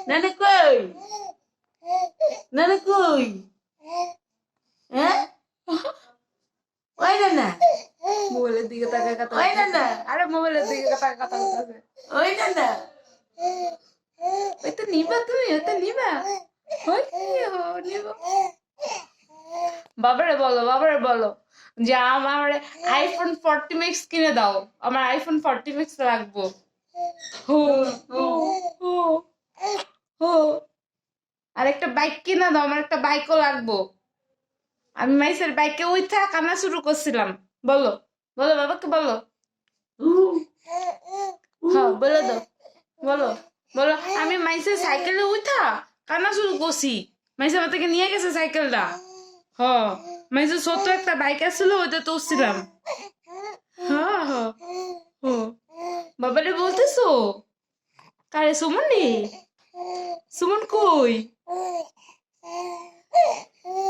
নানা কই? নানা কই? হ্যাঁ? ওই নানা, মোবাইলের দিকে তাকায় কথা ওই বলতেছে। নানা, আরে মোবাইলের দিকে তাকায় কথা বলতেছে। ওই নানা। ওই তো নিবা, তুমি ওই তো নিবা। ওই নিবা। বাবারে বলো যে আমার আইফোন 40 ম্যাক্স কিনে দাও, আমার আইফোন 40 ম্যাক্স লাগবো। হো হো হো হো। আর একটা বাইক কিনে দাও, আমার একটা বাইকও লাগবো। আমি মাইসের বাইকে উঠা কান্না শুরু করছিলাম। বলো বলো বাবাকে বলো। হ্যাঁ বলে দাও, বলো বলো। আমি মাইসের সাইকেলে উঠা কান্না শুরু করছি। মাইসে আমার থেকে নিয়ে গেছে সাইকেলটা। হ, মাইসের ছোট্ট একটা বাইক আসছিল, ওইটা তো উঠছিলাম। হ্যাঁ হ্যাঁ হ। বাবারে বলতেছো? কারে সুমন রে? সুমন কই?